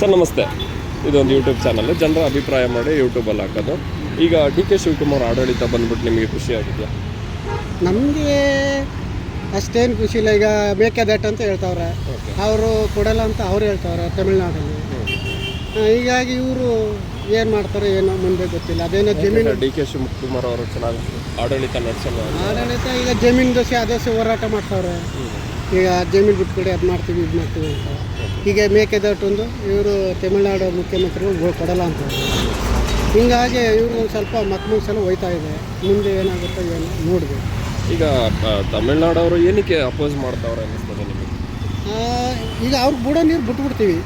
Sir ನಮಸ್ತೆ. ಇದೊಂದು YouTube channel, ಜನರ ಅಭಿಪ್ರಾಯ ಮಾಡಿ ಯೂಟ್ಯೂಬಲ್ಲಿ ಹಾಕೋದು. ಈಗ ಡಿ ಕೆ ಶಿವಕುಮಾರ್ ಆಡಳಿತ ಬಂದ್ಬಿಟ್ಟು ನಿಮಗೆ ಖುಷಿಯಾಗಿದೆಯಾ? ನಮಗೆ ಅಷ್ಟೇನು ಖುಷಿ ಇಲ್ಲ. ಈಗ ಮೇಕೆದಾಟು ಅಂತ ಹೇಳ್ತಾವ್ರೆ, ಅವರು ಕೊಡಲ್ಲ ಅಂತ ಅವ್ರು ಹೇಳ್ತಾವ್ರೆ ತಮಿಳ್ನಾಡಲ್ಲಿ. ಹೀಗಾಗಿ ಇವರು ಏನು ಮಾಡ್ತಾರೆ ಏನೋ ಮುಂದೆ ಗೊತ್ತಿಲ್ಲ. ಅದೇನೋ ಜಮೀನು ಡಿ ಕೆ ಶಿವಕುಮಾರ್ ಅವರು ಚೆನ್ನಾಗಿ ಆಡಳಿತ ನಡೆಸಲ್ಲ. ಈಗ ಜಮೀನು ದೋಸೆ ಅದೋಸೆ ಹೋರಾಟ ಮಾಡ್ತಾವ್ರೆ. ಈಗ ಜಮೀನು ಬಿಟ್ಕೊಡಿ, ಅದು ಮಾಡ್ತೀವಿ ಇದು ಮಾಡ್ತೀವಿ ಅಂತ. ಈಗ ಮೇಕೆದಾಟು ಒಂದು ಇವರು ತಮಿಳ್ನಾಡು ಮುಖ್ಯಮಂತ್ರಿಗಳು ಕೊಡಲ್ಲ ಅಂತ. ಹೀಗಾಗಿ ಇವರು ಒಂದು ಸ್ವಲ್ಪ ಮಕ್ಕಳು ಹೋಯ್ತಾ ಇದೆ. ಮುಂದೆ ಏನಾಗುತ್ತೋ ಏನು ನೋಡಬೇಕು. ಈಗ ತಮಿಳ್ನಾಡವರು ಏನಕ್ಕೆ ಅಪೋಸ್ ಮಾಡ್ತಾವ್ರೆ ಅನ್ನಿಸ್ತದೆ ನಿಮಗೆ? ಈಗ ಅವ್ರಿಗೆ ಬಿಡೋ ನೀರು ಬಿಟ್ಬಿಡ್ತೀವಿ,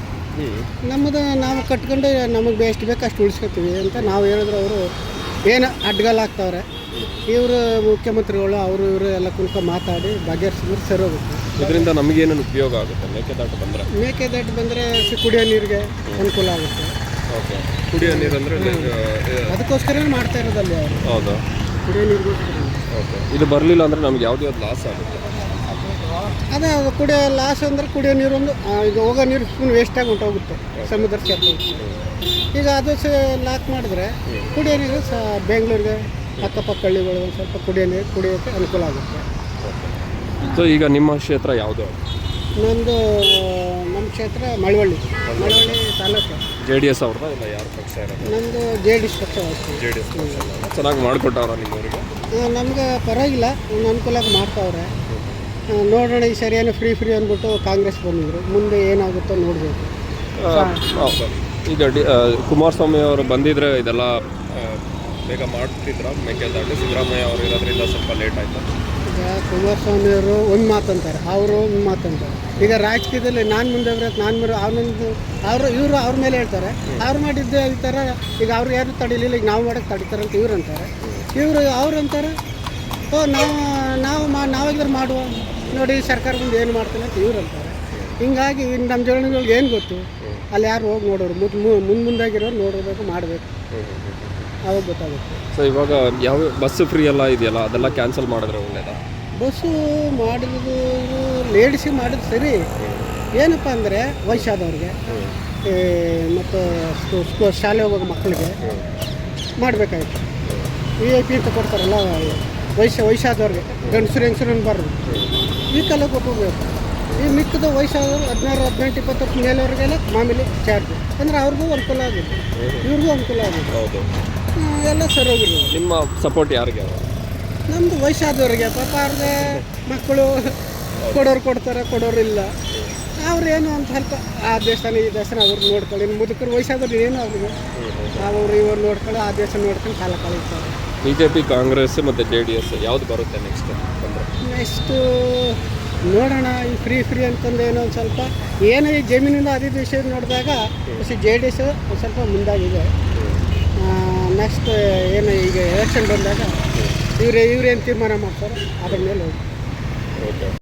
ನಮ್ಮದು ನಾವು ಕಟ್ಕೊಂಡು ನಮಗೆ ಎಷ್ಟು ಬೇಕು ಅಷ್ಟು ಉಳಿಸ್ಕೊತೀವಿ ಅಂತ ನಾವು ಹೇಳಿದ್ರೆ ಅವರು ಏನು ಅಡ್ಡಗಾಲ ಆಗ್ತಾವ್ರೆ. ಇವರು ಮುಖ್ಯಮಂತ್ರಿಗಳು ಅವರು ಇವರು ಎಲ್ಲ ಕುಂತ್ಕೊಂಡು ಮಾತಾಡಿ ಬಗೆಹರಿಸಿದ್ರೆ ಸರಿ ಹೋಗುತ್ತೆ. ಇದರಿಂದ ನಮಗೇನೇನು ಉಪಯೋಗ ಆಗುತ್ತೆ? ಮೇಕೆದಾಟು ಬಂದರೆ ಕುಡಿಯೋ ನೀರಿಗೆ ಅನುಕೂಲ ಆಗುತ್ತೆ. ಓಕೆ, ಕುಡಿಯೋ ನೀರು ಅಂದರೆ ಅದಕ್ಕೋಸ್ಕರ ಮಾಡ್ತಾ ಇರೋದಲ್ಲಿ ಅವರು. ಹೌದಾ? ಕುಡಿಯೋ ನೀರಿಗೋಸ್ಕರ. ಓಕೆ, ಇದು ಬರಲಿಲ್ಲ ಅಂದರೆ ನಮ್ಗೆ ಯಾವುದೇ ಲಾಸ್ ಆಗುತ್ತೆ? ಅದೇ ಕುಡಿಯೋ ಲಾಸ್ ಅಂದರೆ ಕುಡಿಯೋ ನೀರೊಂದು ಈಗ ಹೋಗೋ ನೀರು ಫುಲ್ ವೇಸ್ಟಾಗಿ ಹೊಂಟೋಗುತ್ತೆ, ಸಮುದ್ರ ಸೇರ್ಕೋಗುತ್ತೆ. ಈಗ ಅದು ಲಾಕ್ ಮಾಡಿದ್ರೆ ಕುಡಿಯೋ ನೀರು ಬೆಂಗಳೂರಿಗೆ ಅಕ್ಕಪಕ್ಕ ಹಳ್ಳಿಗಳು ಒಂದು ಸ್ವಲ್ಪ ಕುಡಿಯೋ ನೀರು ಕುಡಿಯೋಕ್ಕೆ ಅನುಕೂಲ ಆಗುತ್ತೆ. ಸೊ ಈಗ ನಿಮ್ಮ ಕ್ಷೇತ್ರ ಯಾವುದು? ನಮ್ಮ ಕ್ಷೇತ್ರ ಮಳವಳ್ಳಿ ತಾಲೂಕು. JDS ಅವ್ರದ್ದು ಇಲ್ಲ ಯಾರು ಪಕ್ಷ ಇರೋದು? ನಮ್ಮದು JDS ಪಕ್ಷ. JDS ಚೆನ್ನಾಗಿ ಮಾಡಿಕೊಟ್ಟವ್ರ ನಿಮ್ಮವರಿಗೆ? ನಮ್ಗೆ ಪರವಾಗಿಲ್ಲ, ಒಂದು ಅನುಕೂಲವಾಗಿ ಮಾಡ್ತಾವ್ರೆ. ನೋಡೋಣ, ಈ ಸರಿ ಏನು ಫ್ರೀ ಅಂದ್ಬಿಟ್ಟು ಕಾಂಗ್ರೆಸ್ ಬಂದಿದ್ರು, ಮುಂದೆ ಏನಾಗುತ್ತೋ ನೋಡಬೇಕು. ಈಗ ಕುಮಾರಸ್ವಾಮಿ ಅವರು ಬಂದಿದ್ರೆ ಇದೆಲ್ಲ ಬೇಗ ಮಾಡ್ತಿದ್ರ? ಮೇಕೆದಾಟು ಸಿದ್ದರಾಮಯ್ಯ ಅವರು ಇರೋದ್ರಿಂದ ಸ್ವಲ್ಪ ಲೇಟ್ ಆಯ್ತು. ಈಗ ಕುಮಾರಸ್ವಾಮಿ ಅವರು ಒಂದು ಮಾತಂತಾರೆ, ಅವರು ಒಂದು ಮಾತಂತಾರೆ. ಈಗ ರಾಜಕೀಯದಲ್ಲಿ ನಾನು ಮುಂದೆ ಬರೋದು ನಾನು ಅವನೊಂದು ಇವರು ಅವ್ರ ಮೇಲೆ ಹೇಳ್ತಾರೆ, ಅವ್ರು ಮಾಡಿದ್ದೆ ಈ ಥರ. ಈಗ ಅವ್ರು ಯಾರು ತಡೀಲಿಲ್ಲ, ಈಗ ನಾವು ಮಾಡೋಕ್ಕೆ ತಡೀತಾರೆ ಅಂತ ಇವ್ರು ಅಂತಾರೆ. ಅವ್ರು ಅಂತಾರೆ, ನಾವಾಗಿದ್ರೆ ಮಾಡುವ ನೋಡಿ ಸರ್ಕಾರ ಮುಂದೆ ಏನು ಮಾಡ್ತಾನೆ ಅಂತ ಇವ್ರು ಅಂತಾರೆ. ಹಿಂಗಾಗಿ ನಮ್ಮ ಜನಗಳಿಗೆ ಏನು ಗೊತ್ತು? ಅಲ್ಲಿ ಯಾರು ಹೋಗಿ ನೋಡೋರು, ಮುಂದಾಗಿರೋರು ನೋಡಬೇಕು, ಮಾಡಬೇಕು, ಅವಾಗ ಗೊತ್ತಾಗುತ್ತೆ. ಸೊ ಇವಾಗ ಯಾವ ಬಸ್ಸು ಫ್ರೀ ಎಲ್ಲ ಇದೆಯಲ್ಲ, ಅದೆಲ್ಲ ಕ್ಯಾನ್ಸಲ್ ಮಾಡಿದ್ರೆ ಒಳ್ಳೇದಾ? ಬಸ್ಸು ಮಾಡಿದ್ರು ಲೇಡೀಸಿಗೆ ಮಾಡಿದ್ರು ಸರಿ. ಏನಪ್ಪ ಅಂದರೆ ವಯಸ್ಸಾದವ್ರಿಗೆ ಮತ್ತು ಶಾಲೆ ಹೋಗೋ ಮಕ್ಕಳಿಗೆ ಮಾಡಬೇಕಾಯ್ತು. VIP ಅಂತ ಕೊಡ್ತಾರಲ್ಲ, ವಯಸ್ಸಾದವ್ರಿಗೆ ಗಂಡಸರು ಹೆಂಗಸರು ಅನ್ಬಾರ್ದು, ಈ ಕಾಲ ಕೊಟ್ಟಬೇಕು. ಈ ಮಿಕ್ಕದ ವಯಸ್ಸಾದವರು 16, 18, 20 ವರ್ಷ ಮೇಲವ್ರಿಗೆಲ್ಲ ಮಾಮೂಲಿ ಚಾರ್ಜ್ ಅಂದರೆ ಅವ್ರಿಗೂ ಅನುಕೂಲ ಆಗುತ್ತೆ, ಇವ್ರಿಗೂ ಅನುಕೂಲ ಆಗುತ್ತೆ. ಹೌದು, ಎಲ್ಲ ಸರಿ ಹೋಗಿರ್ಬೋದು. ನಿಮ್ಮ ಸಪೋರ್ಟ್ ಯಾರಿಗೆ? ನಮ್ಮದು ವಯಸ್ಸಾದವ್ರಿಗೆ. ಪಾಪ ಅವ್ರಿಗೆ ಮಕ್ಕಳು ಕೊಡೋರು ಕೊಡ್ತಾರೆ, ಕೊಡೋರು ಇಲ್ಲ. ಅವ್ರೇನು ಒಂದು ಸ್ವಲ್ಪ ಆ ದೇವಸ್ಥಾನ ಈ ದೇವಸ್ಥಾನ ಅವ್ರು ನೋಡ್ಕೊಳ್ಳಿ. ಮುದುಕರು ವಯಸ್ಸಾದವ್ರು ಏನು ಅವ್ರಿಗೆ ಅವರು ಇವ್ರು ನೋಡ್ಕೊಳ್ಳಿ, ಆ ದೇವಸ್ಥಾನ ನೋಡ್ಕೊಂಡು ಕಾಲ ಕಳೀತಾರೆ. BJP, ಕಾಂಗ್ರೆಸ್ ಮತ್ತು JDS ಯಾವ್ದು ಬರುತ್ತೆ ನೆಕ್ಸ್ಟು ನೋಡೋಣ. ಈ ಫ್ರೀ ಅಂತಂದು ಏನೋ ಒಂದು ಸ್ವಲ್ಪ ಏನೋ ಈ ಜಮೀನಿಂದ ಅದೇ ವಿಷಯ ನೋಡಿದಾಗ JDS ಒಂದು ಸ್ವಲ್ಪ ಮುಂದಾಗಿದೆ. ನೆಕ್ಸ್ಟ್ ಏನು ಈಗ ಎಲೆಕ್ಷನ್ ಬಂದಾಗ ಇವ್ರೇನು ತೀರ್ಮಾನ ಮಾಡ್ತಾರೋ ಅದ್ರ ಮೇಲೆ ಹೋಗಿ. ಓಕೆ.